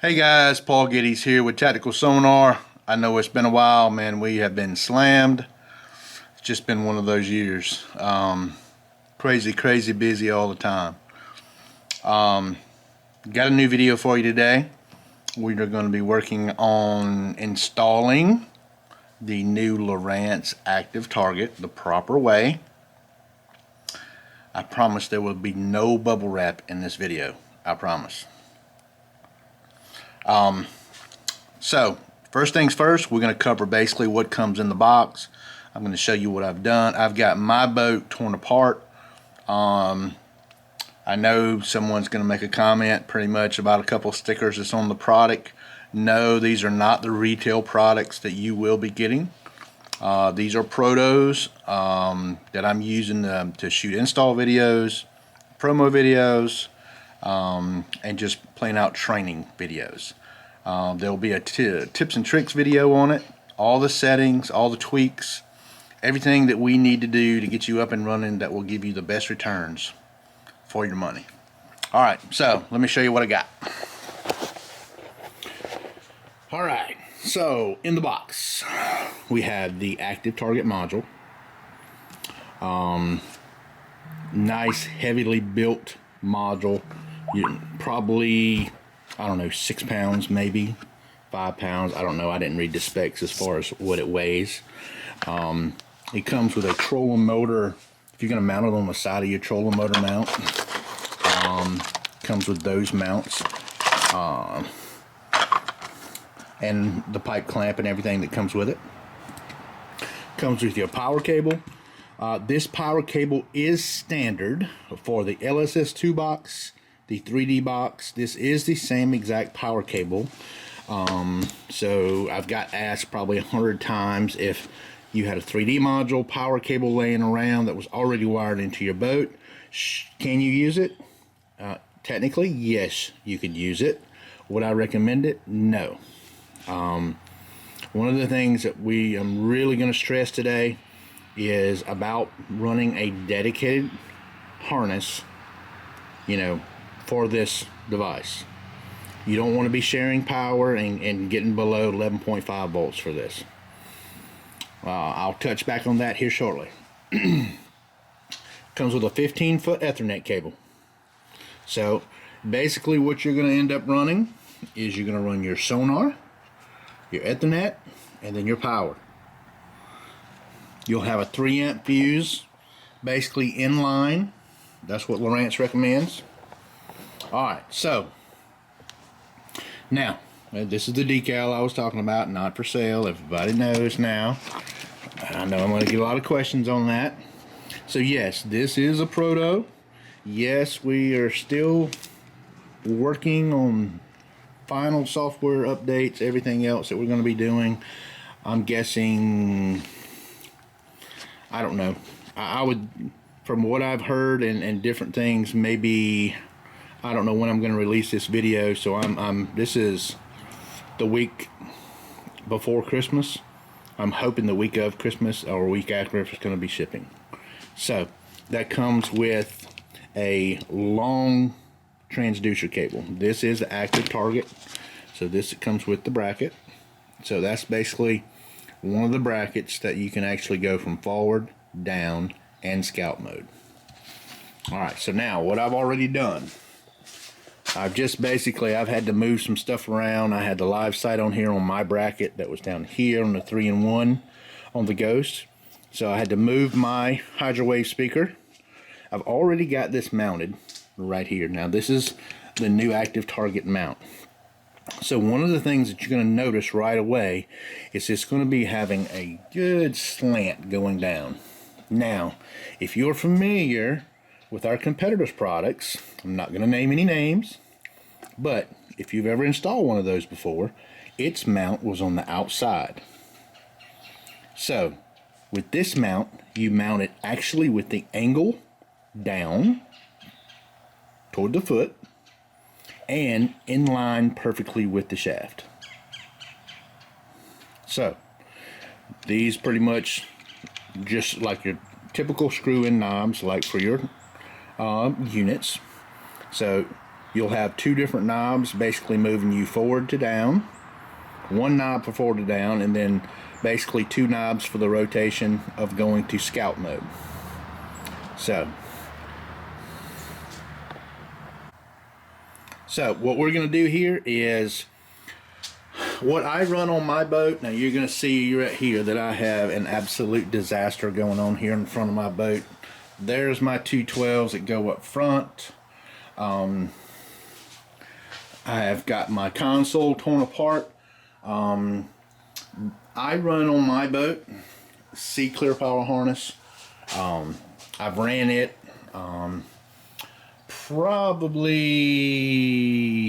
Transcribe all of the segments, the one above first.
Hey guys, Paul Geddes here with Tactical Sonar. I know it's been a while, man. We have been slammed. It's just been one of those years. Crazy busy all the time. Got a new video for you today. We are going to be working on installing the new Lowrance active target the proper way. I promise there will be no bubble wrap in this video. I promise. So first things first, we're going to cover basically what comes in the box. I'm going to show you what I've done. I've got my boat torn apart. I know someone's going to make a comment pretty much about a couple of stickers that's on the product. No, these are not the retail products that you will be getting. These are protos that I'm using to shoot install videos, promo videos, and just plain out training videos. There'll be a tips and tricks video on it, all the settings, all the tweaks, everything that we need to do to get you up and running that will give you the best returns for your money. Alright, so let me show you what I got. Alright, so in the box we have the active target module. Nice heavily built module. Probably, I don't know, 6 pounds, maybe 5 pounds. I don't know. I didn't read the specs as far as what it weighs. It comes with a trolling motor. If you're going to mount it on the side of your trolling motor mount, comes with those mounts, and the pipe clamp and everything that comes with it. Comes with your power cable. This power cable is standard for the LSS2 box, the 3D box. This is the same exact power cable. So I've got asked probably 100 times if you had a 3D module power cable laying around that was already wired into your boat. Can you use it? Technically, yes, you could use it. Would I recommend it? No. One of the things that I'm really going to stress today is about running a dedicated harness, for this device. You don't want to be sharing power and getting below 11.5 volts for this. I'll touch back on that here shortly. Comes with a 15-foot Ethernet cable. So basically what you're going to end up running is you're going to run your sonar, your Ethernet, and then your power. You'll have a 3-amp fuse basically in line. That's what Lowrance recommends. Alright, so now this is the decal I was talking about, not for sale. Everybody knows now. I know I'm going to get a lot of questions on that. So yes, this is a proto. Yes, we are still working on final software updates, everything else that we're going to be doing. I'm guessing, I don't know, I would, from what I've heard and different things, maybe, I don't know when I'm going to release this video. So this is the week before Christmas. I'm hoping the week of Christmas or a week after if it's going to be shipping. So that comes with a long transducer cable. This is the active target, so this comes with the bracket. So that's basically one of the brackets that you can actually go from forward, down, and scout mode. Alright, so now what I've already done, I've had to move some stuff around. I had the live sight on here on my bracket that was down here on the 3-in-1 on the Ghost. So I had to move my Hydrowave speaker. I've already got this mounted right here. Now this is the new active target mount. So one of the things that you're going to notice right away is it's going to be having a good slant going down. Now, if you're familiar with our competitors' products, I'm not going to name any names, but if you've ever installed one of those before, its mount was on the outside. So with this mount, you mount it actually with the angle down toward the foot and in line perfectly with the shaft. So these pretty much just like your typical screw-in knobs like for your units. So you'll have two different knobs basically moving you forward to down, one knob for forward to down, and then basically two knobs for the rotation of going to scout mode. So what we're going to do here is what I run on my boat. Now you're going to see right here that I have an absolute disaster going on here in front of my boat. There's my 212s that go up front. I have got my console torn apart. I run on my boat Sea Clear power harness. I've ran it probably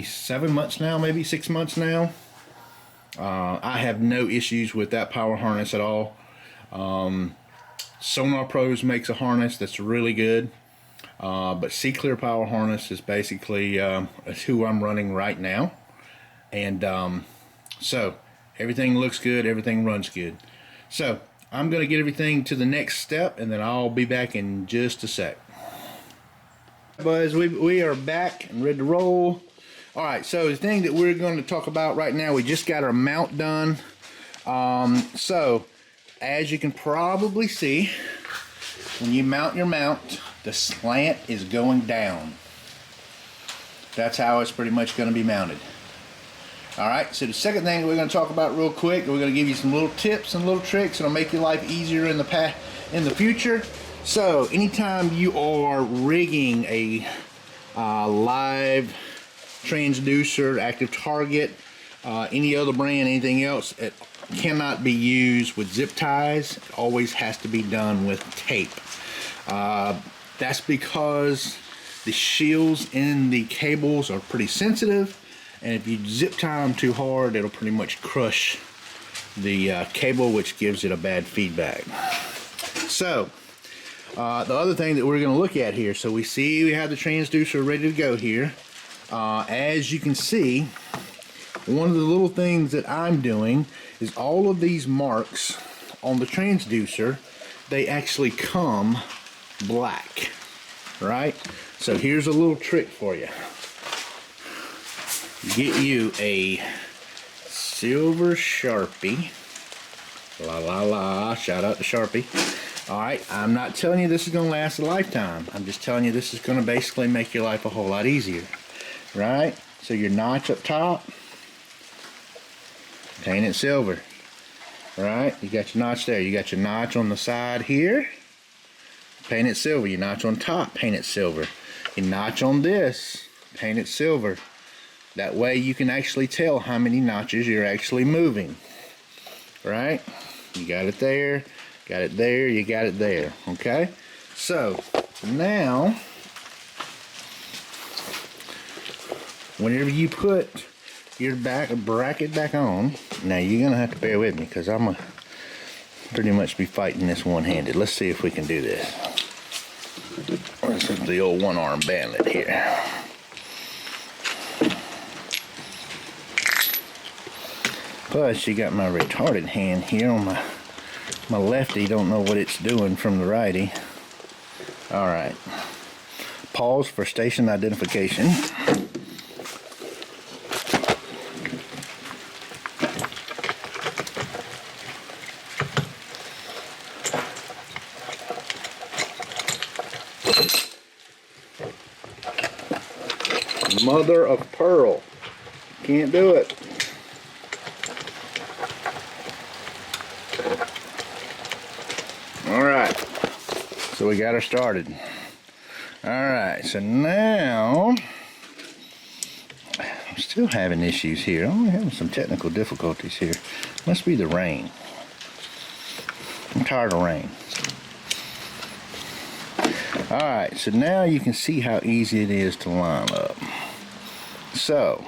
7 months now, maybe 6 months now. I have no issues with that power harness at all. Sonar Pros makes a harness that's really good, but Sea Clear power harness is basically it's who I'm running right now. And so everything looks good, everything runs good. So I'm going to get everything to the next step, and then I'll be back in just a sec. Boys, we are back and ready to roll. Alright, so the thing that we're going to talk about right now, we just got our mount done. So as you can probably see, when you mount your mount, the slant is going down. That's how it's pretty much going to be mounted. Alright, so the second thing we're going to talk about real quick, we're going to give you some little tips and little tricks that'll make your life easier in the future. So anytime you are rigging a live transducer, active target, any other brand, anything else, it cannot be used with zip ties. It always has to be done with tape. That's because the shields in the cables are pretty sensitive, and if you zip tie them too hard, it'll pretty much crush the cable, which gives it a bad feedback. So the other thing that we're going to look at here, so we see we have the transducer ready to go here. As you can see, one of the little things that I'm doing is all of these marks on the transducer, they actually come black, right? So here's a little trick for you. Get you a silver Sharpie. La la la, shout out to Sharpie. Alright, I'm not telling you this is going to last a lifetime. I'm just telling you this is going to basically make your life a whole lot easier. Right? So your notch up top, paint it silver. Right? You got your notch there. You got your notch on the side here, paint it silver. Your notch on top, paint it silver. Your notch on this, paint it silver. That way you can actually tell how many notches you're actually moving. Right? You got it there, got it there, you got it there. Okay? So now, whenever you put your bracket back on, now you're gonna have to bear with me because I'm gonna pretty much be fighting this one-handed. Let's see if we can do this. This is the old one-arm bandit here. Plus, you got my retarded hand here on my lefty. Don't know what it's doing from the righty. All right. Pause for station identification. Mother of pearl. Can't do it. Alright, so we got her started. Alright, so now I'm still having issues here. I'm having some technical difficulties here. Must be the rain. I'm tired of rain. Alright, so now you can see how easy it is to line up. So,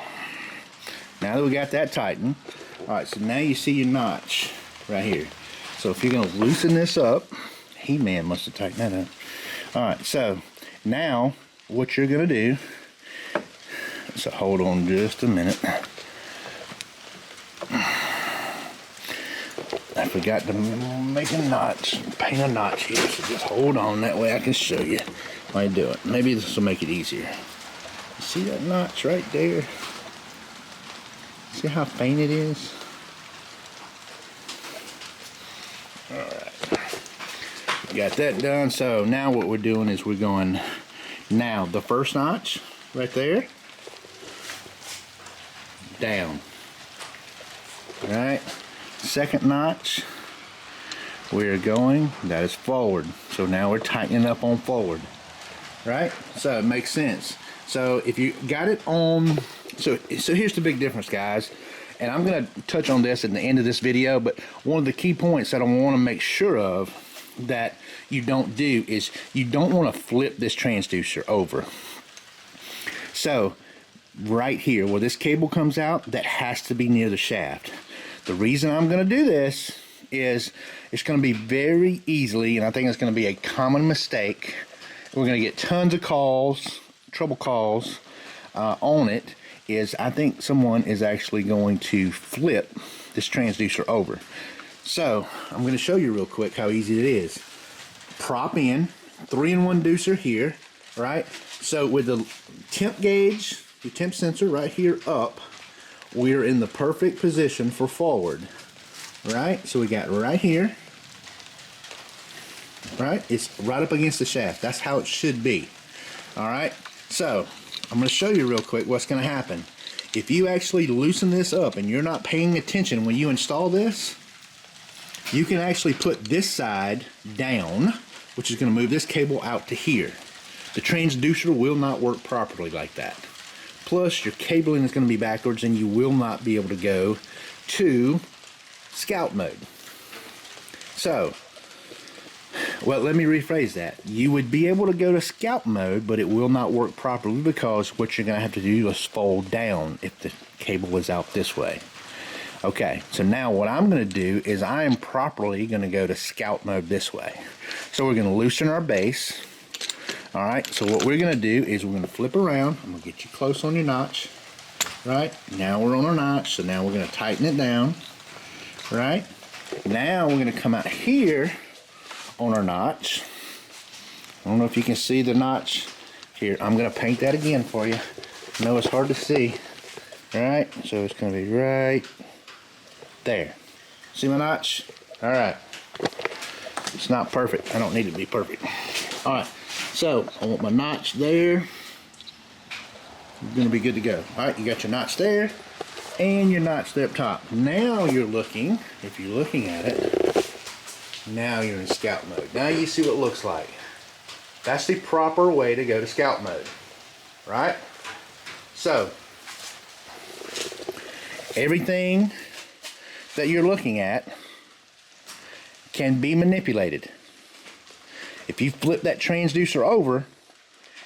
now that we got that tightened, alright, so now you see your notch right here. So if you're going to loosen this up, He-Man must have tightened that up. Alright, so now what you're going to do, so hold on just a minute. I forgot to make a notch, paint a notch here, so just hold on, that way I can show you how I do it. Maybe this will make it easier. Let's See that notch right there? See how faint it is? Alright. Got that done. So now what we're doing is we're going, now the first notch right there, down. Alright. Second notch, we're going, that is forward. So now we're tightening up on forward. Right? So it makes sense. So if you got it on, so here's the big difference, guys. And I'm going to touch on this at the end of this video, but one of the key points that I want to make sure of that you don't do is you don't want to flip this transducer over. So right here where this cable comes out, that has to be near the shaft. The reason I'm going to do this is it's going to be very easily, and I think it's going to be a common mistake. We're going to get tons of calls, trouble calls on it, is I think someone is actually going to flip this transducer over. So I'm going to show you real quick how easy it is. Prop in, 3-in-1 deucer here, right? So with the temp gauge, the temp sensor right here up, we're in the perfect position for forward, right? So we got right here, right? It's right up against the shaft. That's how it should be. All right. So I'm going to show you real quick what's going to happen. If you actually loosen this up and you're not paying attention when you install this, you can actually put this side down, which is going to move this cable out to here. The transducer will not work properly like that. Plus, your cabling is going to be backwards and you will not be able to go to scout mode. So, well, let me rephrase that. You would be able to go to scout mode, but it will not work properly because what you're going to have to do is fold down if the cable is out this way. Okay, so now what I'm going to do is I am properly going to go to scout mode this way. So we're going to loosen our base. All right, so what we're going to do is we're going to flip around. I'm going to get you close on your notch. Right, now we're on our notch, so now we're going to tighten it down. Right, now we're going to come out here on our notch. I don't know if you can see the notch here. I'm going to paint that again for you. I know it's hard to see. All right, so it's going to be right there. See my notch? All right. It's not perfect. I don't need it to be perfect. All right, so I want my notch there. You're going to be good to go. All right, you got your notch there and your notch there up top. Now you're looking, if you're looking at it, now you're in scout mode. Now you see what it looks like. That's the proper way to go to scout mode, right? So, everything that you're looking at can be manipulated. If you flip that transducer over,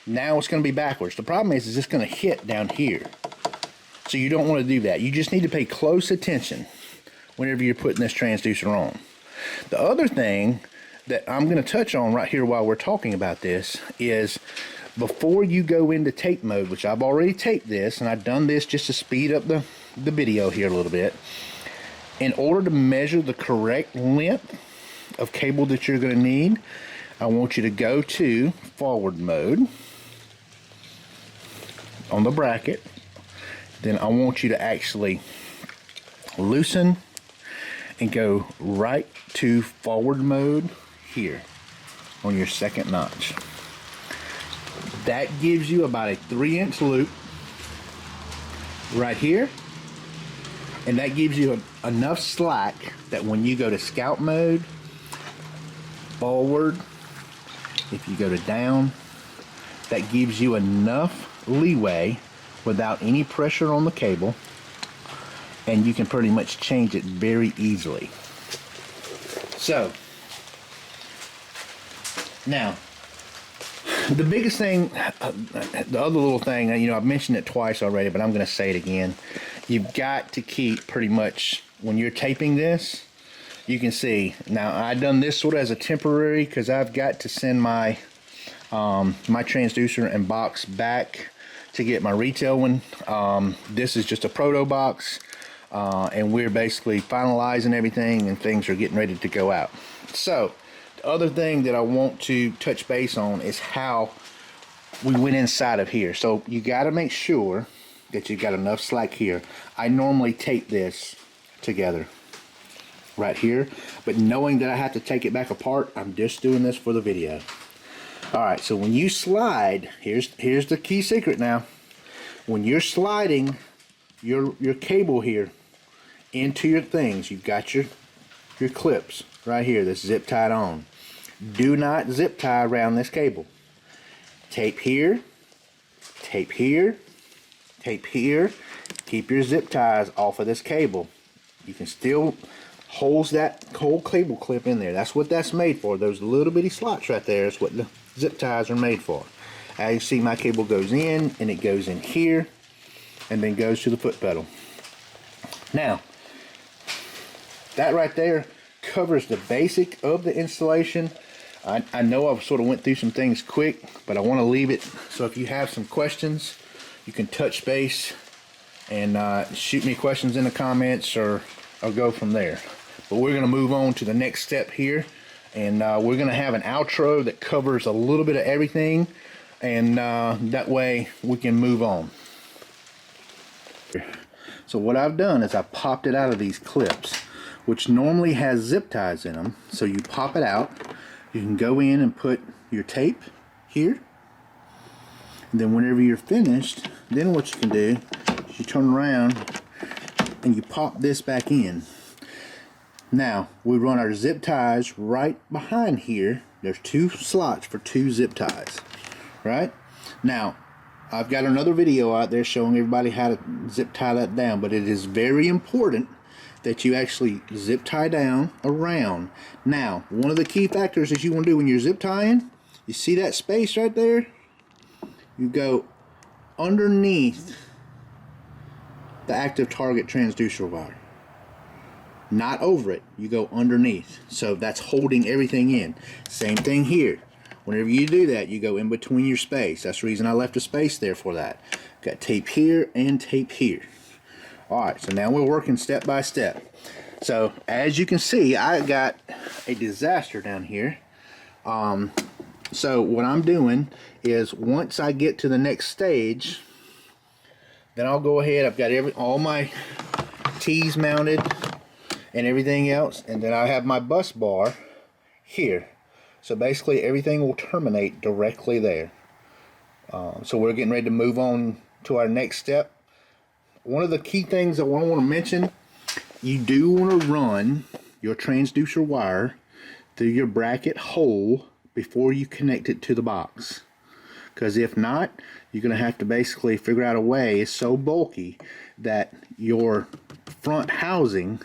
now it's going to be backwards. The problem is it's going to hit down here. So you don't want to do that. You just need to pay close attention whenever you're putting this transducer on. The other thing that I'm going to touch on right here while we're talking about this is before you go into tape mode, which I've already taped this, and I've done this just to speed up the video here a little bit. In order to measure the correct length of cable that you're going to need, I want you to go to forward mode on the bracket. Then I want you to actually loosen and go right to forward mode here on your second notch. That gives you about a 3-inch loop right here, and that gives you enough slack that when you go to scout mode, forward, if you go to down, that gives you enough leeway without any pressure on the cable, and you can pretty much change it very easily. So now the biggest thing, the other little thing, you know, I've mentioned it twice already, but I'm going to say it again. You've got to keep pretty much, when you're taping this, you can see, now I've done this sort of as a temporary because I've got to send my my transducer and box back to get my retail one. This is just a proto box, and we're basically finalizing everything and things are getting ready to go out. So the other thing that I want to touch base on is how we went inside of here. So you got to make sure that you've got enough slack here. I normally tape this together right here, but knowing that I have to take it back apart, I'm just doing this for the video. Alright, so when you slide, here's the key secret now. When you're sliding your cable here into your things, you've got your clips right here that's zip tied on. Do not zip tie around this cable. Tape here, tape here, tape here. Keep your zip ties off of this cable. You can still hold that whole cable clip in there. That's what that's made for. Those little bitty slots right there is what the zip ties are made for. As you see, my cable goes in, and it goes in here, and then goes to the foot pedal. Now, that right there covers the basic of the installation. I know I've sort of went through some things quick, but I want to leave it so if you have some questions, you can touch base and shoot me questions in the comments, or go from there. But we're going to move on to the next step here, and we're going to have an outro that covers a little bit of everything, and that way we can move on. So what I've done is I popped it out of these clips, which normally has zip ties in them. So you pop it out, you can go in and put your tape here, and then whenever you're finished, then what you can do is you turn around and you pop this back in. Now we run our zip ties right behind here. There's 2 slots for 2 zip ties, right? Now I've got another video out there showing everybody how to zip tie that down, but it is very important that you actually zip tie down around. Now, one of the key factors that you want to do when you're zip tying, you see that space right there? You go underneath the active target transducer wire. Not over it, you go underneath. So that's holding everything in. Same thing here. Whenever you do that, you go in between your space. That's the reason I left a space there for that. Got tape here and tape here. Alright, so now we're working step by step. So as you can see, I got a disaster down here. So what I'm doing is once I get to the next stage, then I'll go ahead. I've got all my T's mounted and everything else, and then I have my bus bar here. So basically everything will terminate directly there. So we're getting ready to move on to our next step. One of the key things I want to mention, you do want to run your transducer wire through your bracket hole before you connect it to the box. Because if not, you're going to have to basically figure out a way. It's so bulky that your front housing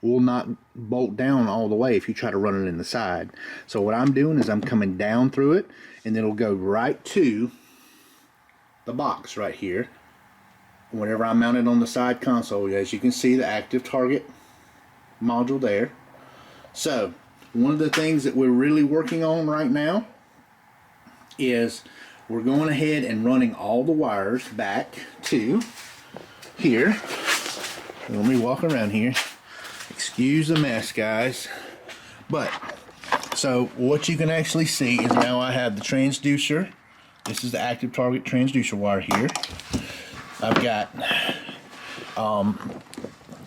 will not bolt down all the way if you try to run it in the side. So what I'm doing is I'm coming down through it, and it'll go right to the box right here. Whenever I mount it on the side console, as you can see, the active target module there. So one of the things that we're really working on right now is we're going ahead and running all the wires back to here. Let me walk around here. Excuse the mess, guys. But so what you can actually see is now I have the transducer. This is the active target transducer wire here. I've got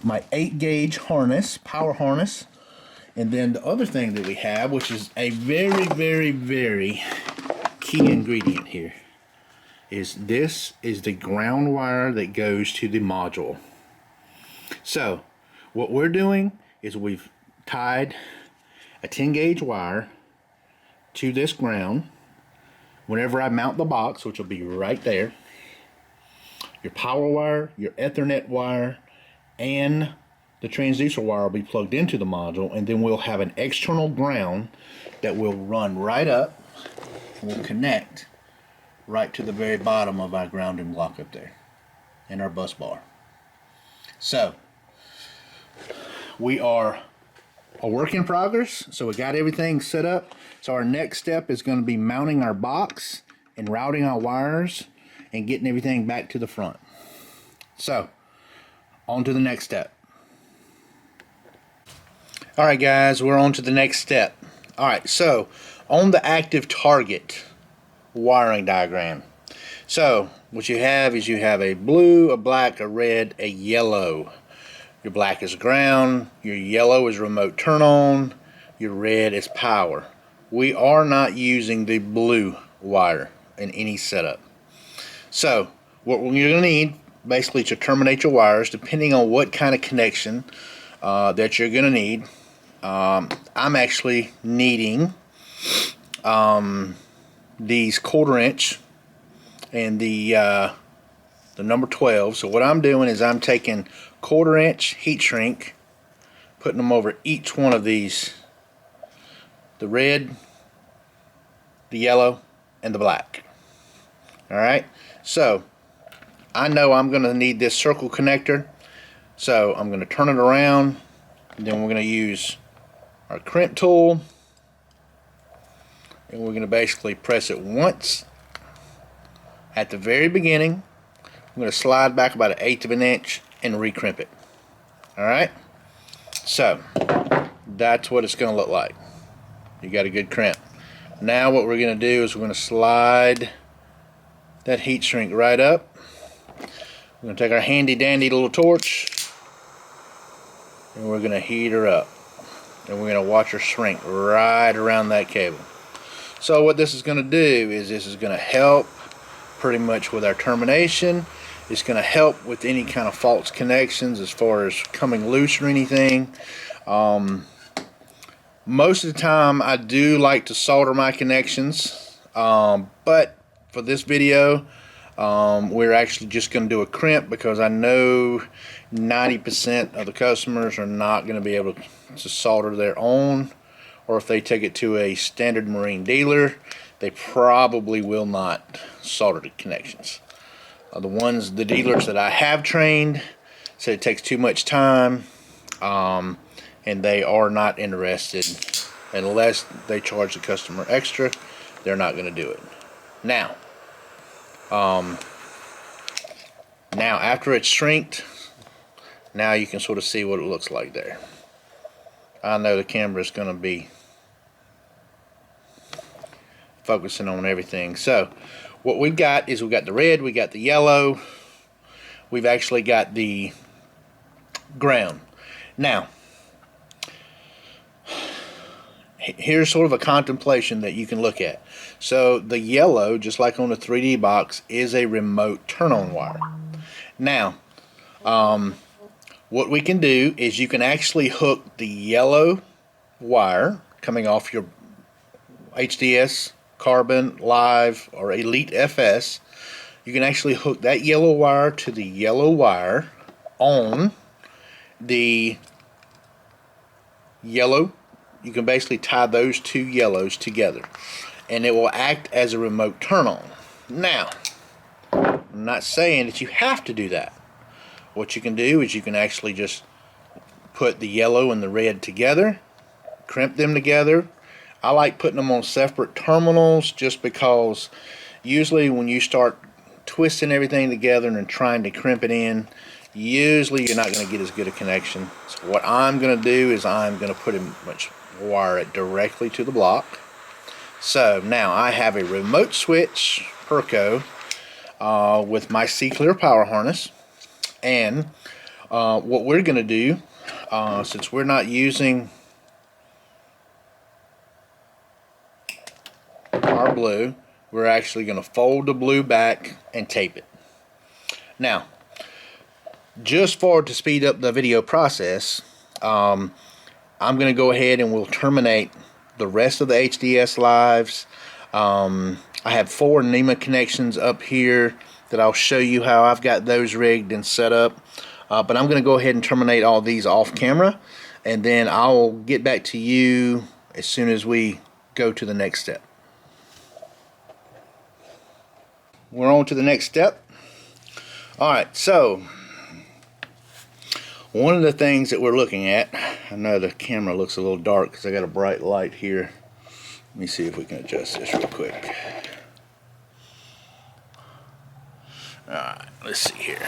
my 8-gauge harness, power harness, and then the other thing that we have, which is a very, very, very key ingredient here, is this is the ground wire that goes to the module. So what we're doing is we've tied a 10-gauge wire to this ground. Whenever I mount the box, which will be right there, your power wire, your Ethernet wire, and the transducer wire will be plugged into the module, and then we'll have an external ground that will run right up and will connect right to the very bottom of our grounding block up there and our bus bar. So we are a work in progress. So we got everything set up. So our next step is going to be mounting our box and routing our wires and getting everything back to the front. So on to the next step. Alright guys, we're on to the next step. Alright, so on the active target wiring diagram, So what you have is you have a blue, a black, a red, a yellow. Your black is ground, your yellow is remote turn on, your red is power. We are not using the blue wire in any setup. So what you're going to need basically to terminate your wires, depending on what kind of connection that you're going to need. I'm actually needing these 1/4 inch and the number 12. So what I'm doing is I'm taking 1/4 inch heat shrink, putting them over each one of these, the red, the yellow, and the black. Alright, so I know I'm going to need this circle connector, so I'm going to turn it around, and then we're going to use our crimp tool, and we're going to basically press it once at the very beginning. I'm going to slide back about 1/8 of an inch and recrimp it. Alright, so that's what it's going to look like. You got a good crimp. Now what we're going to do is we're going to slide that heat shrink right up. We're going to take our handy dandy little torch and we're going to heat her up, and we're going to watch her shrink right around that cable. So what this is going to do is this is going to help pretty much with our termination. It's going to help with any kind of false connections as far as coming loose or anything. Most of the time I do like to solder my connections, but for this video we're actually just going to do a crimp, because I know 90% of the customers are not going to be able to solder their own, or if they take it to a standard marine dealer, they probably will not solder the connections. The dealers that I have trained said it takes too much time, and they are not interested unless they charge the customer extra. They're not going to do it. Now after it's shrinked, now you can sort of see what it looks like there. I know the camera is going to be focusing on everything. So what we've got is we've got the red, we got the yellow, we've actually got the ground. Now here's sort of a contemplation that you can look at. So the yellow, just like on the 3D box, is a remote turn-on wire. Now what we can do is you can actually hook the yellow wire coming off your HDS, Carbon, Live, or Elite FS. You can actually hook that yellow wire to the yellow wire on the yellow. You can basically tie those two yellows together, and it will act as a remote turn-on. Now, I'm not saying that you have to do that. What you can do is you can actually just put the yellow and the red together, crimp them together. I like putting them on separate terminals, just because usually when you start twisting everything together and trying to crimp it in, usually you're not going to get as good a connection. So what I'm going to do is I'm going to pretty much wire it directly to the block. So now I have a remote switch Perco with my C-Clear power harness, and what we're going to do, since we're not using our blue, we're actually going to fold the blue back and tape it. Now, just to speed up the video process, I'm going to go ahead and we'll terminate the rest of the HDS lives. I have 4 NEMA connections up here that I'll show you how I've got those rigged and set up. But I'm going to go ahead and terminate all these off camera, and then I'll get back to you as soon as we go to the next step. We're on to the next step. Alright, so one of the things that we're looking at, I know the camera looks a little dark because I got a bright light here. Let me see if we can adjust this real quick. Alright, let's see here.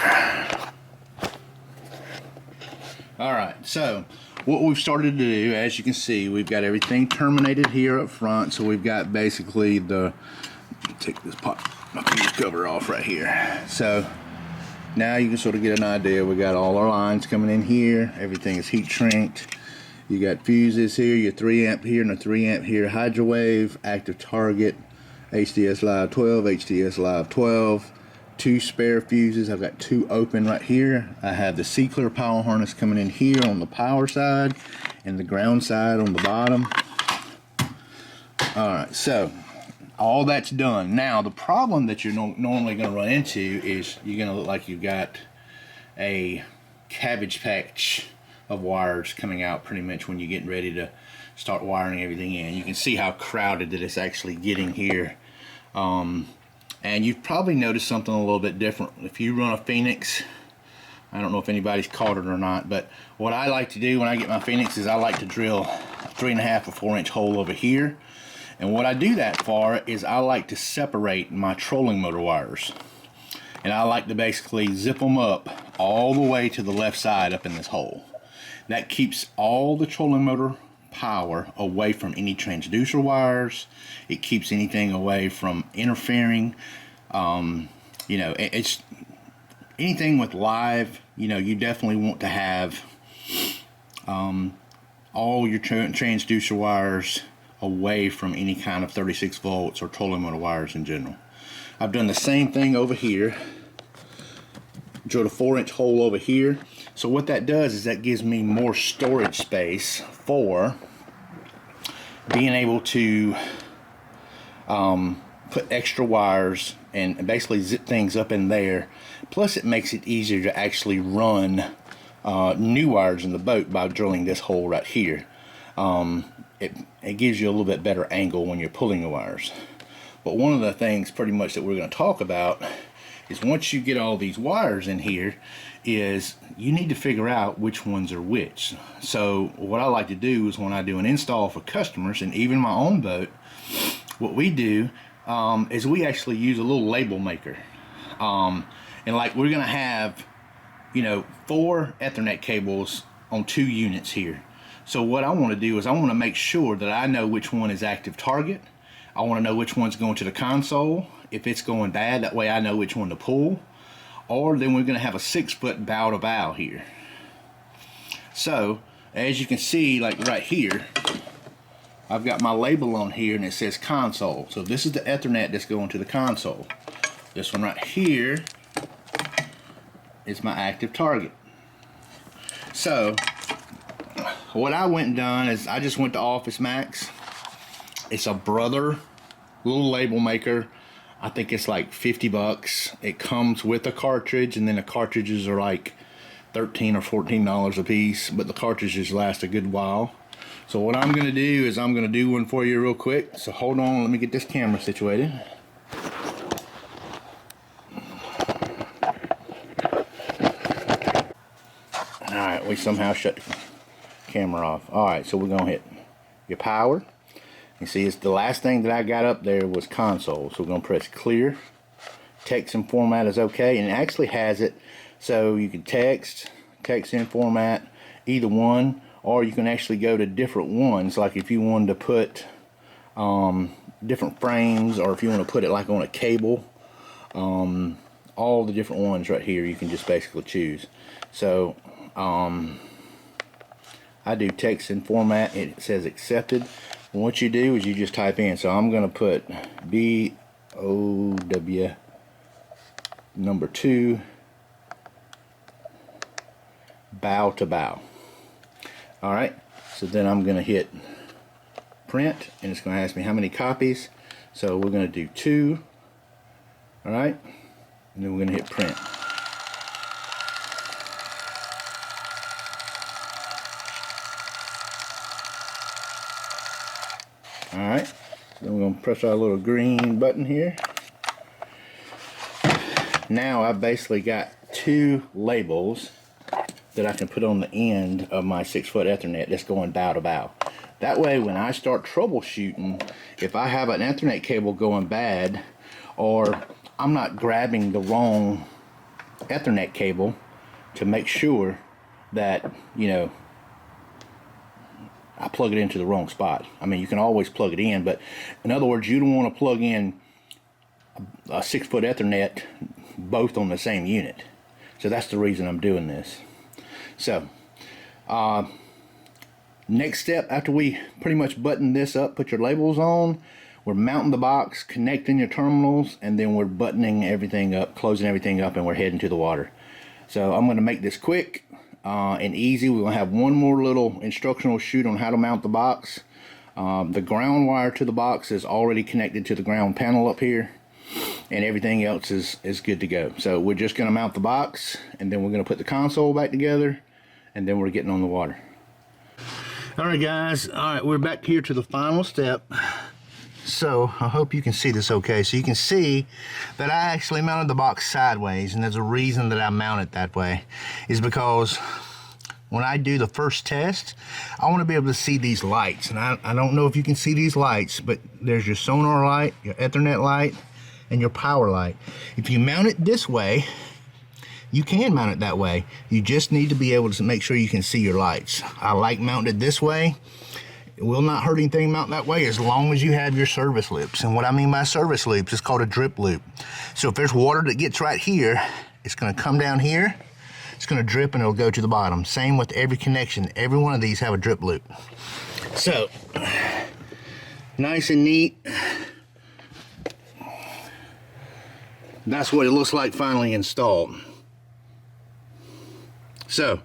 Alright, so what we've started to do, as you can see, we've got everything terminated here up front. So we've got basically the Take this cover off right here. So now you can sort of get an idea. We got all our lines coming in here. Everything is heat shrinked. You got fuses here, your 3 amp here and a 3 amp here. Hydrowave, active target, HDS Live 12, HDS Live 12. 2 spare fuses. I've got 2 open right here. I have the C-Clear power harness coming in here on the power side and the ground side on the bottom. Alright, so all that's done. Now the problem that you're normally going to run into is you're going to look like you've got a cabbage patch of wires coming out pretty much when you're getting ready to start wiring everything in. You can see how crowded that it's actually getting here. And you've probably noticed something a little bit different. If you run a Phoenix, I don't know if anybody's caught it or not, but what I like to do when I get my Phoenix is I like to drill a 3.5 or 4 inch hole over here. And what I do that for is I like to separate my trolling motor wires. And I like to basically zip them up all the way to the left side up in this hole. That keeps all the trolling motor power away from any transducer wires. It keeps anything away from interfering. You know, it's anything with live, you know, you definitely want to have all your transducer wires away from any kind of 36 volts or trolling motor wires in general. I've done the same thing over here. Drilled a 4 inch hole over here. So what that does is that gives me more storage space for being able to put extra wires and basically zip things up in there. Plus it makes it easier to actually run new wires in the boat by drilling this hole right here. It gives you a little bit better angle when you're pulling the wires. But one of the things pretty much that we're going to talk about is once you get all these wires in here is you need to figure out which ones are which. So what I like to do is when I do an install for customers and even my own boat, what we do is we actually use a little label maker. And like we're gonna have, you know, 4 Ethernet cables on 2 units here. So what I want to do is I want to make sure that I know which one is active target. I want to know which one's going to the console. If it's going bad, that way I know which one to pull. Or then we're going to have a 6-foot bow to bow here. So as you can see, like right here, I've got my label on here and it says console. So this is the Ethernet that's going to the console. This one right here is my active target. So what I went and done is I just went to Office Max. It's a Brother little label maker. I think it's like 50 bucks. It comes with a cartridge, and then the cartridges are like $13 or $14 a piece, but the cartridges last a good while. So what I'm gonna do is I'm gonna do one for you real quick. So hold on, let me get this camera situated. Alright, we somehow shut the camera off. Alright, so we're gonna hit your power. You see, it's the last thing that I got up there was console. So we're going to press clear. Text and format is okay, and it actually has it so you can text in format, either one, or you can actually go to different ones. Like if you wanted to put different frames, or if you want to put it like on a cable, all the different ones right here you can just basically choose. So I do text in format. It says accepted. And what you do is you just type in. So I'm going to put BOW number 2 bow to bow. Alright, so then I'm going to hit print, and it's going to ask me how many copies. So we're going to do 2. Alright, and then we're going to hit print. Alright, so then we're going to press our little green button here. Now I've basically got 2 labels that I can put on the end of my 6-foot Ethernet that's going bow to bow. That way when I start troubleshooting, if I have an Ethernet cable going bad, or I'm not grabbing the wrong Ethernet cable to make sure that, you know, I plug it into the wrong spot. I mean, you can always plug it in, but in other words, you don't want to plug in a 6-foot Ethernet both on the same unit. So that's the reason I'm doing this. So next step, after we pretty much button this up, put your labels on, we're mounting the box, connecting your terminals, and then we're buttoning everything up, closing everything up, and we're heading to the water. So I'm going to make this quick and easy. We're going to have one more little instructional shoot on how to mount the box. The ground wire to the box is already connected to the ground panel up here, and everything else is good to go. So we're just going to mount the box, and then we're going to put the console back together, and then we're getting on the water. Alright guys, alright, we're back here to the final step. So I hope you can see this okay. So you can see that I actually mounted the box sideways, and there's a reason that I mount it that way, is because when I do the first test, I want to be able to see these lights. And I don't know if you can see these lights, but there's your sonar light, your Ethernet light, and your power light. If you mount it this way, you can mount it that way. You just need to be able to make sure you can see your lights. I like mounted this way. It will not hurt anything mount that way as long as you have your service loops. And what I mean by service loops is called a drip loop. So if there's water that gets right here, it's going to come down here, it's going to drip, and it'll go to the bottom. Same with every connection. Every one of these have a drip loop. So nice and neat. That's what it looks like finally installed. So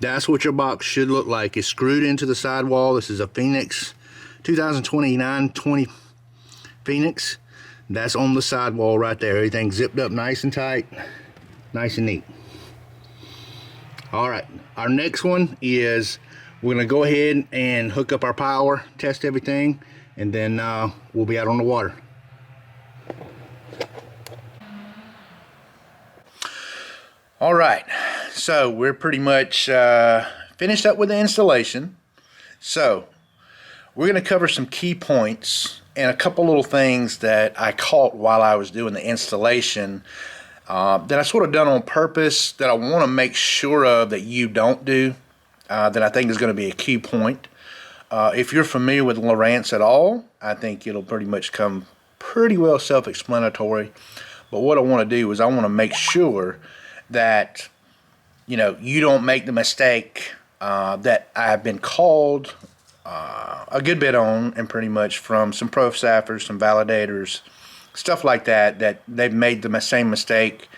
that's what your box should look like. It's screwed into the sidewall. This is a Phoenix 2020 Phoenix. That's on the sidewall right there. Everything zipped up nice and tight, nice and neat. All right, our next one is we're gonna go ahead and hook up our power, test everything, and then we'll be out on the water. All right, so we're pretty much finished up with the installation. So we're going to cover some key points and a couple little things that I caught while I was doing the installation that I sort of done on purpose, that I want to make sure of that you don't do, that I think is going to be a key point. If you're familiar with Lowrance at all, I think it'll pretty much come pretty well self-explanatory. But what I want to do is I want to make sure that you don't make the mistake that I've been called a good bit on, and pretty much from some pro staffers, some validators, stuff like that, that they've made the same mistake.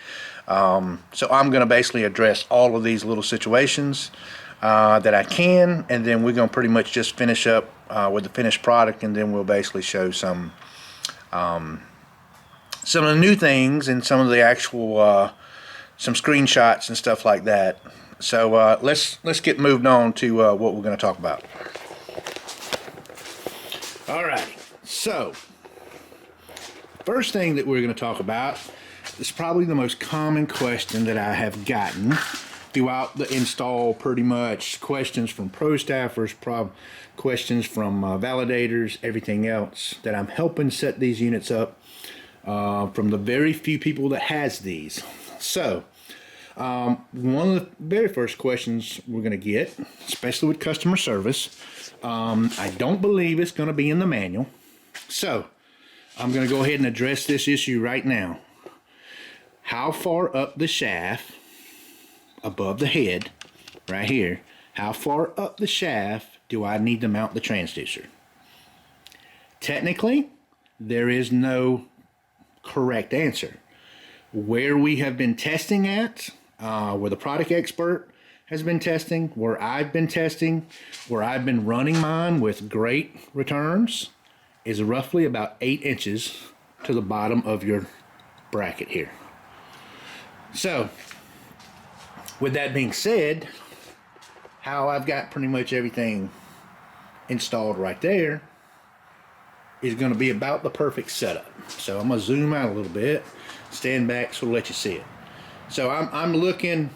So I'm going to basically address all of these little situations that I can, and then we're going to pretty much just finish up with the finished product, and then we'll basically show some of the new things and some of the actual some screenshots and stuff like that. So let's get moved on to what we're going to talk about. All right, so first thing that we're going to talk about is probably the most common question that I have gotten throughout the install. Pretty much questions from pro staffers, questions from validators, everything else that I'm helping set these units up from the very few people that has these. So one of the very first questions we're going to get, especially with customer service, I don't believe it's going to be in the manual. So I'm going to go ahead and address this issue right now. How far up the shaft, above the head, right here, how far up the shaft do I need to mount the transducer? Technically, there is no correct answer. Where we have been testing at, where the product expert has been testing, where I've been testing, where I've been running mine with great returns, is roughly about 8 inches to the bottom of your bracket here. So with that being said, how I've got pretty much everything installed right there is going to be about the perfect setup. So I'm going to zoom out a little bit, stand back so I'll let you see it. So I'm looking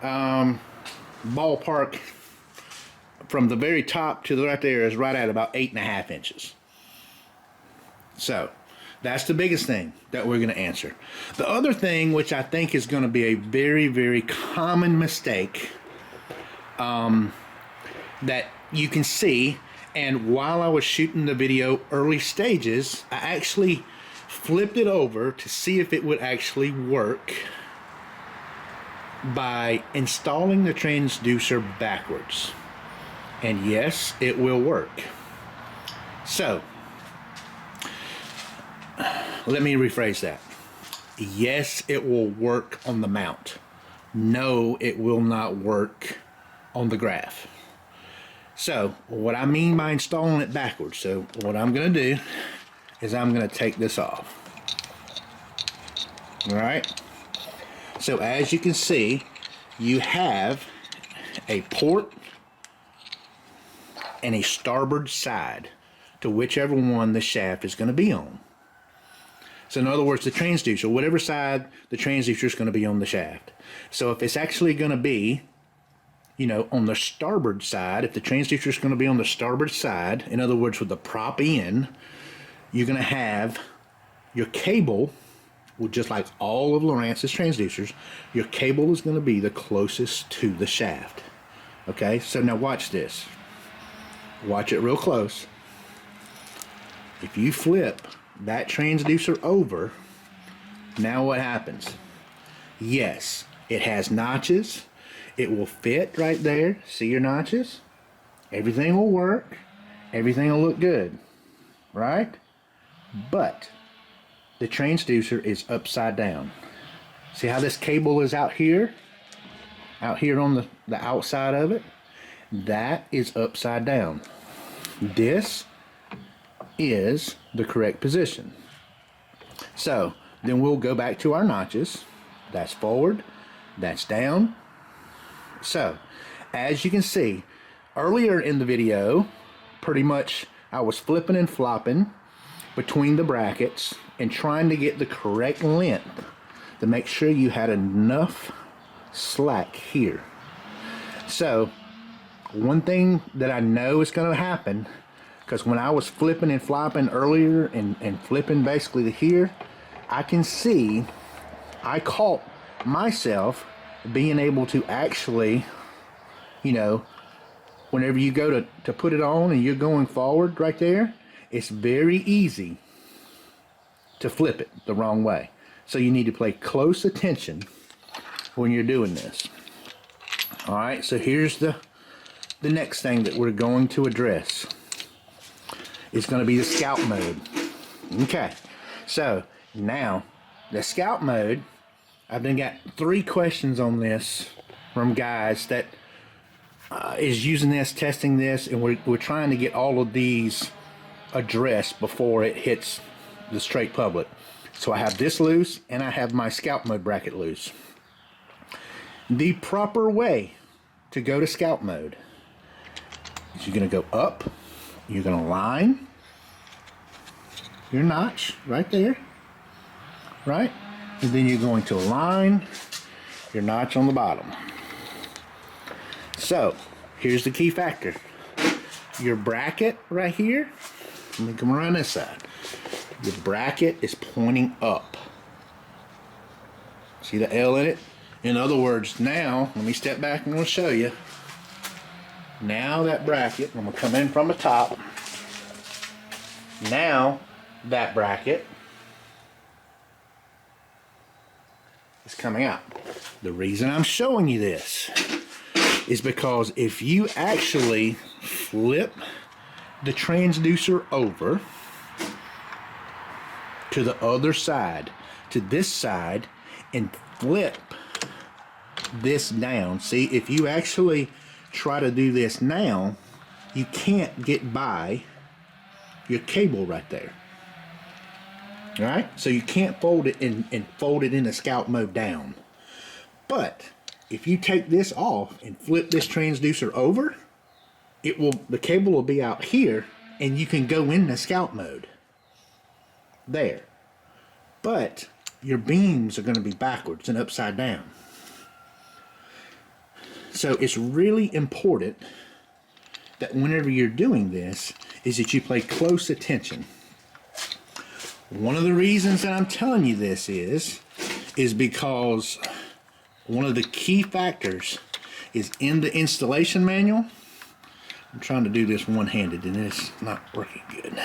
ballpark from the very top to the right there is right at about 8.5 inches. So that's the biggest thing that we're going to answer. The other thing, which I think is going to be a very, very common mistake that you can see, and while I was shooting the video early stages, I actually flipped it over to see if it would actually work by installing the transducer backwards. And yes, it will work. So, let me rephrase that. Yes, it will work on the mount. No, it will not work on the graph. So, what I mean by installing it backwards, so what I'm going to do is I'm going to take this off. Alright? So, as you can see, you have a port and a starboard side to whichever one the shaft is going to be on. So in other words, the transducer, whatever side the transducer is going to be on the shaft. So if it's actually going to be, you know, on the starboard side, if the transducer is going to be on the starboard side, in other words, with the prop in, you're going to have your cable, well, just like all of Lowrance's transducers, your cable is going to be the closest to the shaft. Okay, so now watch this. Watch it real close. If you flip that transducer over, now what happens? Yes, it has notches. It will fit right there. See your notches? Everything will work. Everything will look good, right? But the transducer is upside down. See how this cable is out here? Out here on the outside of it? That is upside down. This is the correct position. So then we'll go back to our notches. That's forward, that's down. So as you can see, earlier in the video, pretty much I was flipping and flopping between the brackets and trying to get the correct length to make sure you had enough slack here. So one thing that I know is going to happen, because when I was flipping and flopping earlier and flipping basically to here, I can see I caught myself being able to actually, you know, whenever you go to put it on and you're going forward right there, it's very easy to flip it the wrong way. So you need to pay close attention when you're doing this. Alright, so here's the next thing that we're going to address. It's going to be the scout mode. Okay, so now the scout mode, I've then got 3 questions on this from guys that is using this, testing this, and we're trying to get all of these addressed before it hits the straight public. So I have this loose and I have my scout mode bracket loose. The proper way to go to scout mode is you're going to go up, you're going to line your notch right there, right? And then you're going to align your notch on the bottom. So here's the key factor. Your bracket right here, let me come around this side. Your bracket is pointing up. See the L in it? In other words, now, let me step back and I'm going to show you. Now that bracket, I'm going to come in from the top. Now that bracket is coming out. The reason I'm showing you this is because if you actually flip the transducer over to the other side, to this side, and flip this down, see, if you actually try to do this now, you can't get by your cable right there. Alright, so you can't fold it and fold it in the scout mode down. But if you take this off and flip this transducer over, the cable will be out here and you can go in the scout mode there. But your beams are going to be backwards and upside down. So it's really important that whenever you're doing this is that you pay close attention. One of the reasons that I'm telling you this is because one of the key factors is in the installation manual. I'm trying to do this one-handed and it's not working good.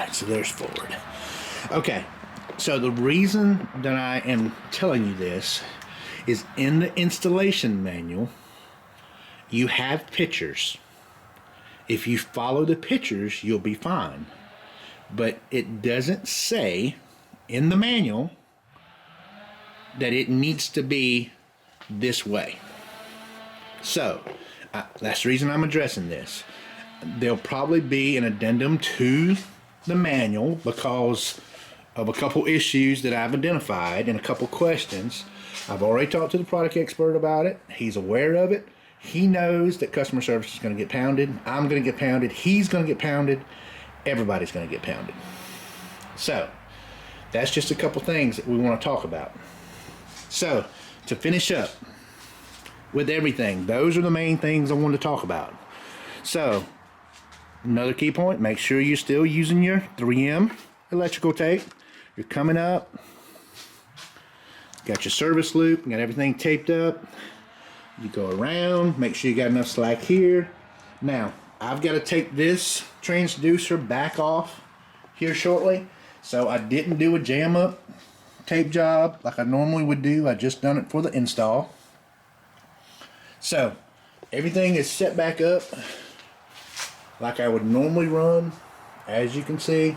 Alright, so there's forward. Okay, so the reason that I am telling you this is in the installation manual, you have pictures. If you follow the pictures, you'll be fine. But it doesn't say in the manual that it needs to be this way. So, that's the reason I'm addressing this. There'll probably be an addendum to the manual because of a couple issues that I've identified and a couple questions. I've already talked to the product expert about it. He's aware of it. He knows that customer service is going to get pounded. I'm going to get pounded. He's going to get pounded. Everybody's going to get pounded. So, that's just a couple things that we want to talk about. So, to finish up with everything, those are the main things I want to talk about. So, another key point, make sure you're still using your 3M electrical tape. You're coming up, got your service loop, got everything taped up. You go around, make sure you got enough slack here. Now, I've got to take this transducer back off here shortly, so I didn't do a jam up tape job like I normally would do. I just done it for the install. So everything is set back up like I would normally run. As you can see,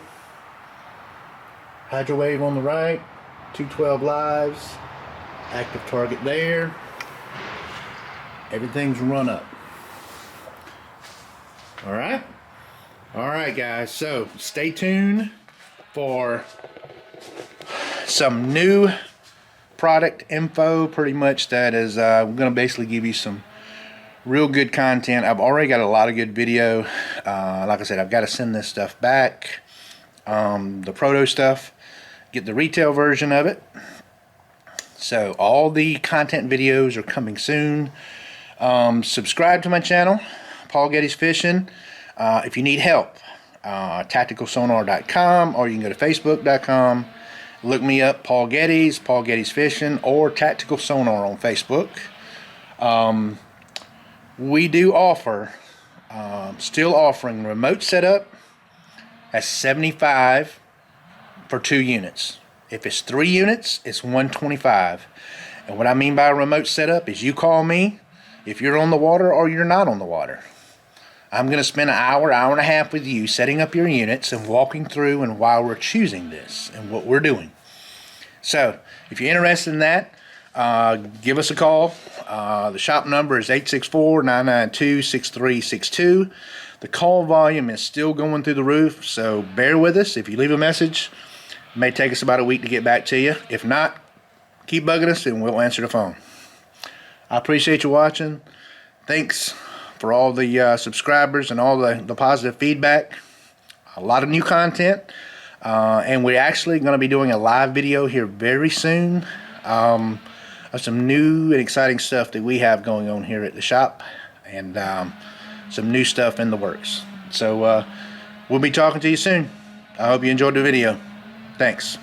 hydrowave on the right, 212 lives, active target there. Everything's run up. Alright guys, so stay tuned for some new product info. Pretty much that is I'm going to basically give you some real good content. I've already got a lot of good video. Like I said, I've got to send this stuff back, the proto stuff, get the retail version of it. So all the content videos are coming soon. Subscribe to my channel, PaulGettysFishing. If you need help, tacticalsonar.com, or you can go to facebook.com. Look me up, Paul Gettys, PaulGettysFishing, or Tactical Sonar on Facebook. We do offer, still offering remote setup at $75 for 2 units. If it's 3 units, it's $125. And what I mean by a remote setup is you call me if you're on the water or you're not on the water. I'm going to spend an hour, hour and a half with you setting up your units and walking through and why we're choosing this and what we're doing. So, if you're interested in that, give us a call. The shop number is 864-992-6362. The call volume is still going through the roof, so bear with us. If you leave a message, it may take us about a week to get back to you. If not, keep bugging us and we'll answer the phone. I appreciate you watching. Thanks for all the subscribers and all the positive feedback. A lot of new content. And we're actually going to be doing a live video here very soon of some new and exciting stuff that we have going on here at the shop, and some new stuff in the works. So we'll be talking to you soon. I hope you enjoyed the video. Thanks.